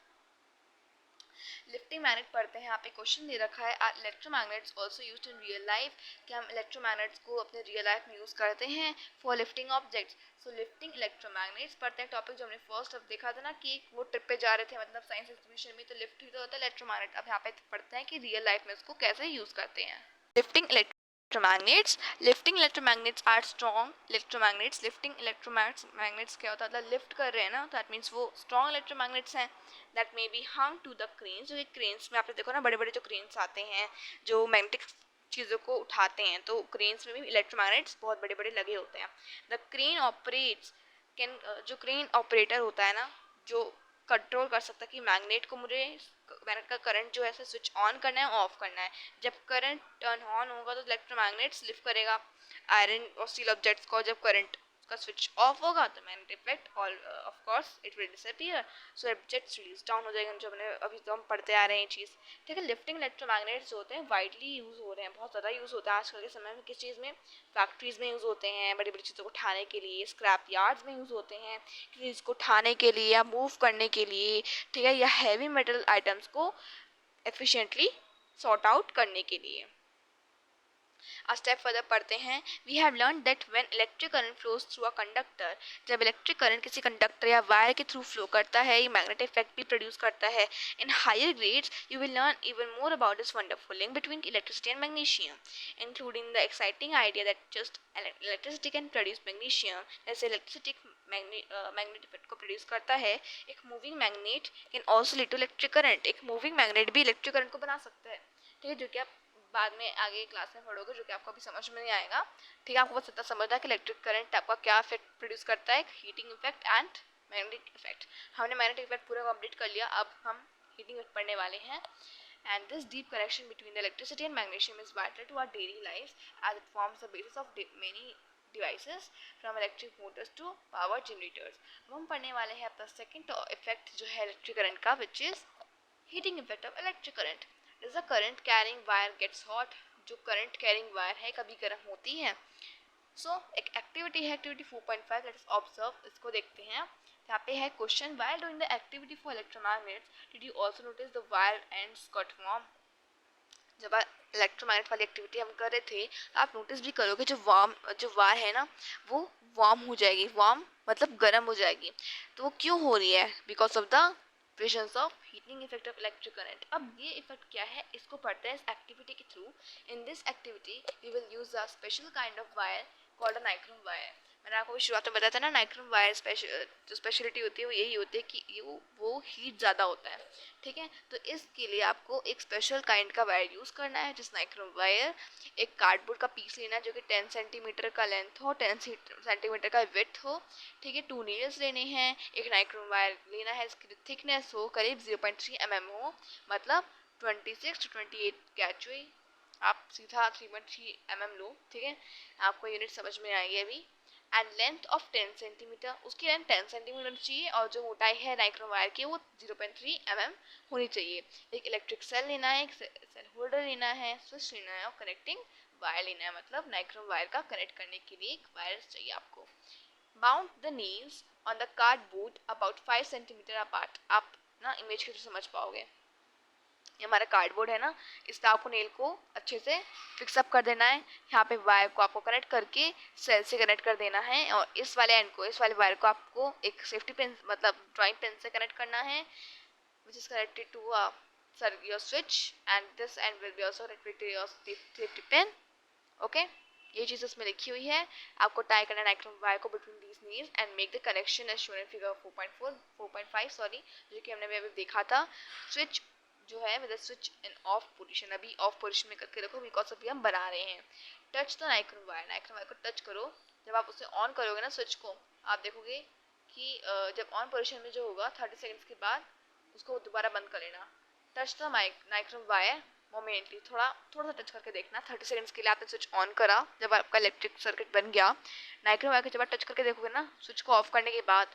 Lifting magnet पढ़ते हैं, यहाँ पे क्वेश्चन दे रखा है are electromagnets also used in real life, कि हम इलेक्ट्रोमैग्नेट्स को अपने रियल लाइफ में यूज़ करते हैं for lifting objects. So lifting electromagnets पढ़ते हैं, टॉपिक जो हमने फर्स्ट अब देखा था ना कि वो ट्रिप पे जा रहे थे मतलब साइंस एग्जीबिशन में, तो लिफ्ट ही तो होता है इलेक्ट्रोमैग्नेट। अब यहाँ पे पढ़ते हैं कि रियल लाइफ में उसको कैसे यूज़ करते हैं। Lifting electromagnets, lifting electromagnets are strong electromagnets, lifting electromagnets क्या होता है मतलब लिफ्ट कर रहे हैं ना, तो दैट मीन्स वो स्ट्रॉन्ग इलेक्ट्रोमैग्नेट्स हैं that may be hung to the cranes, जो कि क्रेन्स में आपने देखो ना बड़े बड़े जो क्रेन्स आते हैं जो मैग्नेटिक चीज़ों को उठाते हैं, तो क्रेन्स में भी इलेक्ट्रोमैग्नेट्स बहुत बड़े बड़े लगे होते हैं। द क्रेन ऑपरेट्स कैन, जो क्रेन ऑपरेटर होता है ना जो कंट्रोल कर सकता है कि मैग्नेट को मुझे मैग्नेट का करंट जो है स्विच ऑन करना है ऑफ करना है, जब करंट टर्न ऑन होगा तो इलेक्ट्रोमैग्नेट्स लिफ्ट करेगा आयरन और स्टील ऑब्जेक्ट्स को, जब करंट का स्विच ऑफ होगा तो magnetic effect all of course it will disappear, so objects release down हो जाएगा, जो हमने अभी तो हम पढ़ते आ रहे हैं चीज़, ठीक है। लिफ्टिंग इलेक्ट्रोमैग्नेट्स जो होते हैं वाइडली यूज़ हो रहे हैं, बहुत ज़्यादा यूज़ होता है आजकल के समय में, किस चीज़ में, फैक्ट्रीज़ में यूज़ होते हैं, बड़ी बड़ी चीज़ों को उठाने के लिए, स्क्रैप यार्ड्स में यूज़ होते हैं किसी चीज़ को उठाने के लिए या मूव करने के लिए, ठीक है, या हैवी मेटल आइटम्स को एफिशिएंटली सॉर्ट आउट करने के लिए। A step further पढ़ते हैं, we have learned that when electric current flows through a conductor, जब इलेक्ट्रिक करंट किसी कंडक्टर या वायर के थ्रू फ्लो करता है ये मैग्नेटिक इफेक्ट भी प्रोड्यूस करता है। In higher grades you will learn even more about this wonderful link between electricity and magnesium, including the exciting idea that just electricity can produce magnesium, जैसे electricity magnet effect को produce करता है, एक moving magnet can also lead to electric current, एक moving magnet भी electric current को बना सकता है, ठीक है, जो कि आप बाद में आगे क्लास में पढ़ोगे, जो कि आपको अभी समझ में नहीं आएगा, ठीक है। आपको बस इतना समझना है कि इलेक्ट्रिक करंट आपका क्या इफेक्ट प्रोड्यूस करता है, heating effect and magnetic effect. हमने मैग्नेटिक इफेक्ट पूरा कंप्लीट कर लिया, अब हम हीटिंग इफेक्ट पढ़ने वाले हैं। And this deep connection between the electricity and magnesium is vital to our daily lives as it forms the basis of many devices from electric motors to power generators। अब हम पढ़ने वाले हैं अपना second effect जो है electric current का, which is heating effect of electric current। Does the current carrying wire gets hot? जो करंट कैरिंग वायर है कभी गर्म होती है। सो एक एक्टिविटी है एक्टिविटी 4.5, लेट्स ऑब्जर्व, इसको देखते हैं। यहाँ पे है question, while doing the activity for electromagnets did you also notice the wire ends got warm? जब इलेक्ट्रोमैग्नेट वाली एक्टिविटी हम कर रहे थे तो आप नोटिस भी करोगे जो वायर है ना वो वार्म हो जाएगी, वार्म मतलब गर्म हो जाएगी, तो वो क्यों हो रही है, because of the presence of heating effect of electric current. अब ये इफेक्ट क्या है इसको पढ़ते हैं इस एक्टिविटी के through. In this activity we will use a special kind of wire called a nichrome wire. मैंने आपको शुरुआत में बताया था ना नाइक्रोम वायर जो स्पेशलिटी होती है वो यही होती है कि वो हीट ज़्यादा होता है, ठीक है। तो इसके लिए आपको एक स्पेशल काइंड का वायर यूज़ करना है जिस नाइक्रोम वायर, एक कार्डबोर्ड का पीस लेना है जो कि 10 सेंटीमीटर का लेंथ हो, 10 सेंटीमीटर का विड्थ हो, ठीक है। 2 नीडल्स लेने हैं, एक नाइक्रोम वायर लेना है इसकी थिकनेस हो करीब 0.3 mm हो, मतलब 26 to 28 गैचुए, आप सीधा 3.3 mm लो, ठीक है, आपको यूनिट समझ में आएगी अभी। एंड लेंथ ऑफ 10 सेंटीमीटर, उसकी लेंथ 10 सेंटीमीटर होनी चाहिए और जो मोटाई है नाइक्रोम वायर की वो 0.3 mm होनी चाहिए। एक इलेक्ट्रिक सेल लेना है, एक सेल होल्डर लेना है, स्विच लेना है और कनेक्टिंग वायर लेना है, मतलब नाइक्रोम वायर का कनेक्ट करने के लिए एक वायर चाहिए आपको। Mount the Niels on the cardboard about 5 centimetre apart. आप ना इमेज के थ्रू समझ पाओगे। ये हमारा कार्डबोर्ड है ना, इस पे आपको नेल को अच्छे से फिक्सअप कर देना है। यहाँ पे वायर को आपको कनेक्ट करके सेल से कनेक्ट कर देना है और इस वाले एंड को, इस वाले वायर को आपको एक सेफ्टी पिन मतलब ड्राइंग पिन से कनेक्ट करना है, which is connected to your switch, and this end will be also connected to your safety pin. Okay, ये चीज़ उसमें लिखी हुई है। आपको टाई करना नाइक्रोम वायर को between these nails and make the connection as shown in figure 4.5 sorry, जो कि हमने अभी देखा था। स्विच जो है with switch in off position, अभी ऑफ पोजीशन में करके रखो बिकॉज अभी हम बना रहे हैं। टच द नाइक्रोम वायर को टच करो। जब आप उसे ऑन करोगे ना स्विच को, आप देखोगे कि जब ऑन पोजीशन में जो होगा 30 सेकेंड्स के बाद उसको दोबारा बंद कर लेना। Touch the nichrome wire momentarily, थोड़ा सा टच करके देखना। 30 सेकंड्स के लिए आपने स्विच ऑन करा, जब आपका इलेक्ट्रिक सर्किट बन गया, नाइक्रोम वायर को जब आप टच करके देखोगे ना स्विच को ऑफ करने के बाद,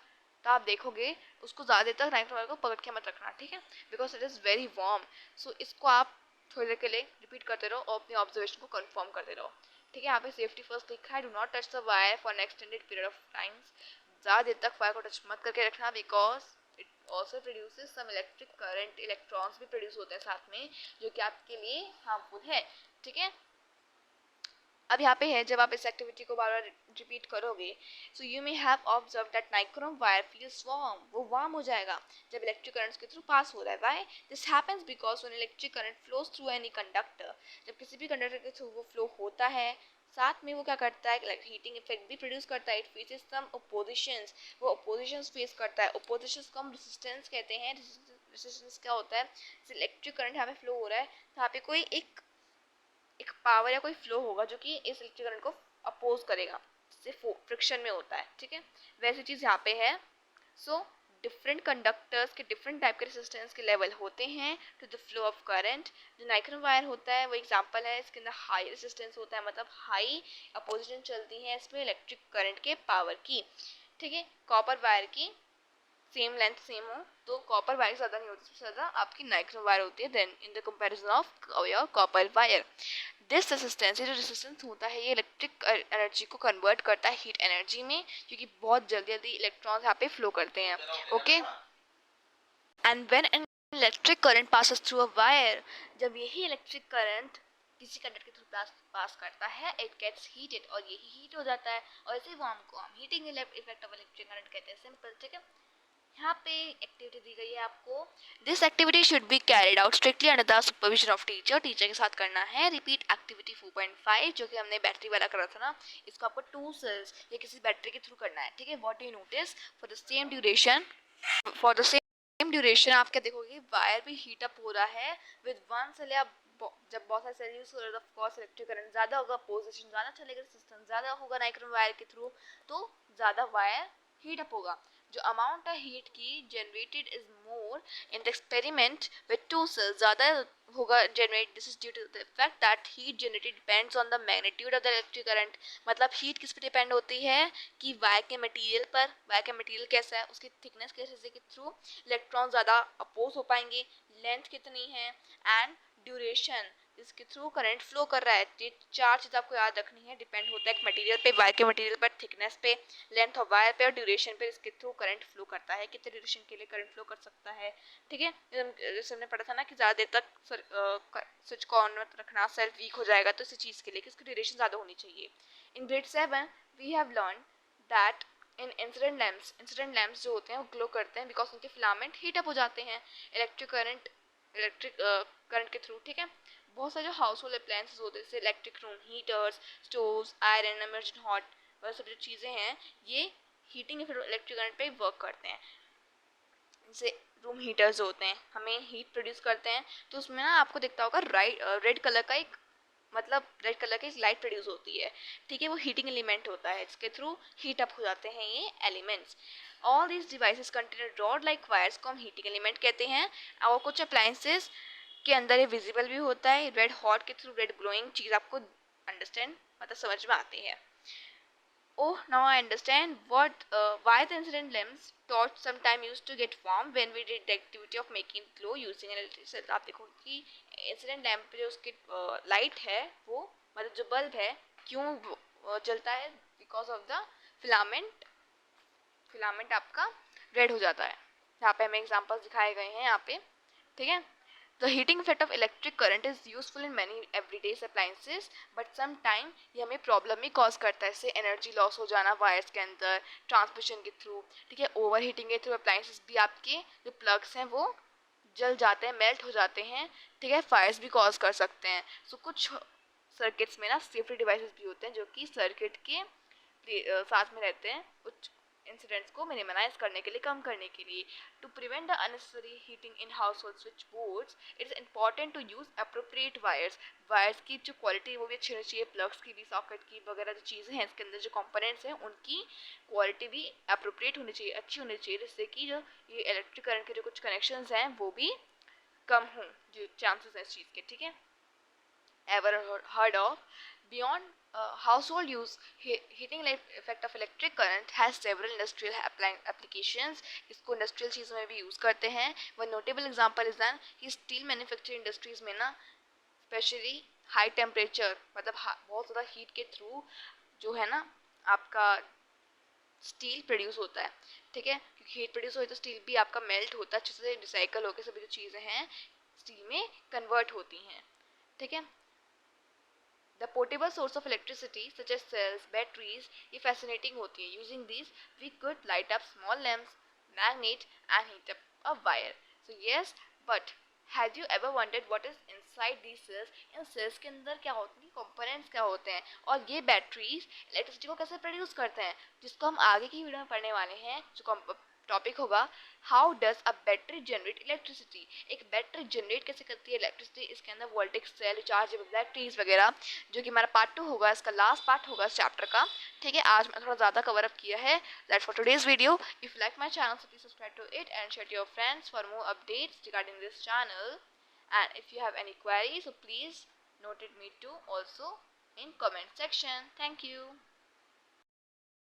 तो आप देखोगे उसको ज़्यादा देर तक नाइक्रोम वायर को पकड़ के मत रखना, ठीक है, because it is very warm. So इसको आप थोड़ी देर के लिए रिपीट करते रहो और अपने ऑब्जर्वेशन को कन्फर्म करते रहो, ठीक है। यहाँ पे सेफ्टी फर्स्ट लिखा है, do not touch the wire for an extended period of times. ज़्यादा देर तक वायर को टच मत करके रखना, because it also produces some electric current, electrons भी प्रोड्यूस होते हैं साथ में, जो कि आपके लिए हार्मफुल है, ठीक है। अब यहाँ पे है, जब आप इस एक्टिविटी को बार बार रिपीट करोगे, so you may have observe that nichrome wire feels warm, वो वार्म हो जाएगा जब इलेक्ट्रिक करंट्स के थ्रू पास हो रहा है। Why this happens? Because when electric current flows through any conductor, जब किसी भी कंडक्टर के थ्रू वो फ्लो होता है, साथ में वो क्या करता है, लाइक हीटिंग इफेक्ट भी प्रोड्यूस करता है। इट फेसेस सम अपोजिशंस, वो अपोजिशंस फेस करता है। अपोजिशंस को हम रेजिस्टेंस कहते हैं। रेजिस्टेंस क्या होता है, इलेक्ट्रिक करंट यहाँ पे फ्लो हो रहा है, तो यहाँ पे कोई एक पावर या कोई फ्लो होगा जो कि इस इलेक्ट्रिक करंट को अपोज करेगा, जिससे फ्रिक्शन में होता है, ठीक है। वैसी चीज़ यहाँ पे है। सो डिफरेंट कंडक्टर्स के डिफरेंट टाइप के रेजिस्टेंस के लेवल होते हैं to the flow of current. जो नाइक्रोम वायर होता है वो एग्जांपल है, इसके अंदर हाई रेजिस्टेंस होता है, मतलब हाई अपोजिशन चलती है इसमें इलेक्ट्रिक करंट के पावर की, ठीक है। कॉपर वायर की सेम लेंथ सेम हो तो कॉपर वायर ज़्यादा नहीं होती, सबसे ज़्यादा आपकी नाइक्रोम वायर होती है then in the comparison of your copper wire. This resistance, ये जो रेजिस्टेंस होता है ये इलेक्ट्रिक एनर्जी को कन्वर्ट करता है हीट एनर्जी में, क्योंकि बहुत जल्दी जल्दी इलेक्ट्रॉन्स यहाँ पे फ्लो करते हैं, okay. And when an electric current passes through a wire, जब यही इलेक्ट्रिक करंट किसी कंडक्टर के थ्रू पास करता है, इट गेट्स हीटेड, और यही हीट हो जाता है, और इसे वार्म को हम heating effect of electric current कहते हैं, सिंपल, ठीक है। यहाँ पे एक्टिविटी दी गई है आपको, this activity should be carried out strictly under the supervision of teacher, teacher के साथ करना है। रिपीट एक्टिविटी 4.5 जो कि हमने बैटरी वाला करा था ना, इसको आपको 2 सेल्स या किसी बैटरी के थ्रू करना है, ठीक है। What you notice for the same duration, आप क्या देखोगे, वायर भी हीट अप हो रहा है विद 1 सेल, या जब बहुत सारे सेल यूज हो रहे हैं ऑफ कोर्स इलेक्ट्रिक करंट ज़्यादा होगा, पोजीशन ज़्यादा चलेगा, रेजिस्टेंस ज़्यादा होगा नाइक्रोम वायर के थ्रू, तो ज़्यादा वायर हीट अप होगा। जो अमाउंट है हीट की generated is more in the experiment with 2 cells, ज़्यादा होगा generate, this is due to the fact that heat generated depends on the magnitude of the electric current. मतलब heat किस पे depend होती है कि वायर के मटेरियल पर, वायर का मटेरियल कैसा है, उसकी थिकनेस कैसे के थ्रू इलेक्ट्रॉन ज़्यादा अपोज हो पाएंगे, लेंथ कितनी है, एंड ड्यूरेशन इसके थ्रू करंट फ्लो कर रहा है। ये 4 चीज़ आपको याद रखनी है, डिपेंड होता है मटेरियल पे, वायर के मटेरियल पर, थिकनेस पे, लेंथ ऑफ वायर पे और ड्यूरेशन पे, इसके थ्रू करंट फ्लो करता है, कितने ड्यूरेशन के लिए करंट फ्लो कर सकता है, ठीक है। जैसे हमने पढ़ा था ना कि ज़्यादा देर तक स्विच को ऑन रखना, सेल्फ वीक हो जाएगा, तो इसी चीज़ के लिए कि इसकी ड्यूरेशन ज़्यादा होनी चाहिए। In grade 7 we have learn that in incident lamps जो होते हैं वो ग्लो करते हैं बिकॉज उनके फिलामेंट हीट अप हो जाते हैं इलेक्ट्रिक करंट के थ्रू, ठीक है। बहुत सारे जो हाउस होल्ड अप्लायंसेस होते हैं जैसे electric room heaters, stoves, iron, immersion hot, वह सब जो चीज़ें हैं ये हीटिंग या फिर इलेक्ट्रिक करंट पे वर्क करते हैं। जैसे रूम हीटर्स होते हैं हमें हीट प्रोड्यूस करते हैं, तो उसमें ना आपको दिखता होगा रेड कलर का एक, मतलब रेड कलर की लाइट प्रोड्यूस होती है, ठीक है। वो हीटिंग एलिमेंट होता है, इसके थ्रू हीट अप हो जाते हैं ये elements. All these devices contain rod like wires को हम हीटिंग एलिमेंट कहते हैं। और कुछ अप्लायंसेस के अंदर ये विजिबल भी होता है, रेड हॉट के थ्रू रेड ग्लोइंग चीज़ आपको अंडरस्टैंड मतलब समझ में आती है। Oh, now I understand why the incident lamps torch sometime used to get warm when we did the activity of making glow using an electricity. आप देखो कि इंसिडेंट लैम्प पे जो उसकी लाइट है वो मतलब जो बल्ब है क्यों जलता है, because of the filament filament आपका रेड हो जाता है। यहाँ पे हमें एग्जांपल्स दिखाए गए हैं यहाँ पे, ठीक है। The heating effect of electric current is useful in many everyday appliances, but sometime ये हमें प्रॉब्लम ही कॉज करता है, जैसे एनर्जी लॉस हो जाना वायर्स के अंदर, ट्रांसमिशन के थ्रू, ठीक है। ओवर हीटिंग के थ्रू अप्लाइंसेस भी आपके जो प्लग्स हैं वो जल जाते हैं, मेल्ट हो जाते हैं, ठीक है। फायर्स भी कॉज कर सकते हैं। सो कुछ सर्किट्स में ना सेफ्टी डिवाइसेस भी होते हैं जो कि सर्किट के साथ में रहते हैं कुछ इंसिडेंट्स को मिनिमाइज करने के लिए, कम करने के लिए। To prevent the unnecessary heating in household switchboards it is important to use appropriate wires की जो क्वालिटी है वो भी अच्छी होनी चाहिए, प्लग्स की भी, सॉकेट की वगैरह जो चीज़ें हैं इसके अंदर जो कंपोनेंट्स हैं उनकी क्वालिटी भी अप्रोप्रिएट होनी चाहिए, अच्छी होनी चाहिए, जिससे कि जो ये इलेक्ट्रिक करंट के जो कुछ कनेक्शंस हैं वो भी कम हों, जो चांसेस हैं इस चीज़ के, ठीक है। ever heard of. Beyond household use, heating effect of electric current has several industrial applications. इसको इंडस्ट्रियल चीज़ों में भी यूज़ करते हैं। One notable example is then कि स्टील मैन्युफैक्चरिंग इंडस्ट्रीज में ना स्पेशली हाई टेम्परेचर मतलब बहुत ज़्यादा हीट के थ्रू जो है ना आपका स्टील प्रोड्यूस होता है, ठीक है। क्योंकि हीट प्रोड्यूस होती है तो स्टील भी आपका मेल्ट होता है, अच्छे से रिसाइकल होकर सभी जो चीज़ें हैं स्टील में कन्वर्ट होती हैं, ठीक है। The portable source of electricity such as cells, batteries ये fascinating होती है. Using these we could light up small lamps, magnet and heat up a wire. So yes, but have you ever wondered what is inside these cells? In cells के अंदर क्या होती है, components क्या होते हैं, और ये batteries electricity को कैसे produce करते हैं, जिसको हम आगे की वीडियो में पढ़ने वाले हैं। जो टॉपिक होगा how does a battery generate electricity, एक बैटरी जनरेट कैसे करती है इलेक्ट्रिसिटी, इसके अंदर वोल्टेज सेल, रिचार्जेबल बैटरीज वगैरह, जो कि हमारा पार्ट 2 होगा, इसका लास्ट पार्ट होगा इस चैप्टर का, ठीक है। आज मैं थोड़ा ज़्यादा कवर अप किया है। That's for today's video. If you like my channel so please subscribe to it and share your friends for more updates regarding this channel, and if you have any query so please note it me too also in comment section. Thank you.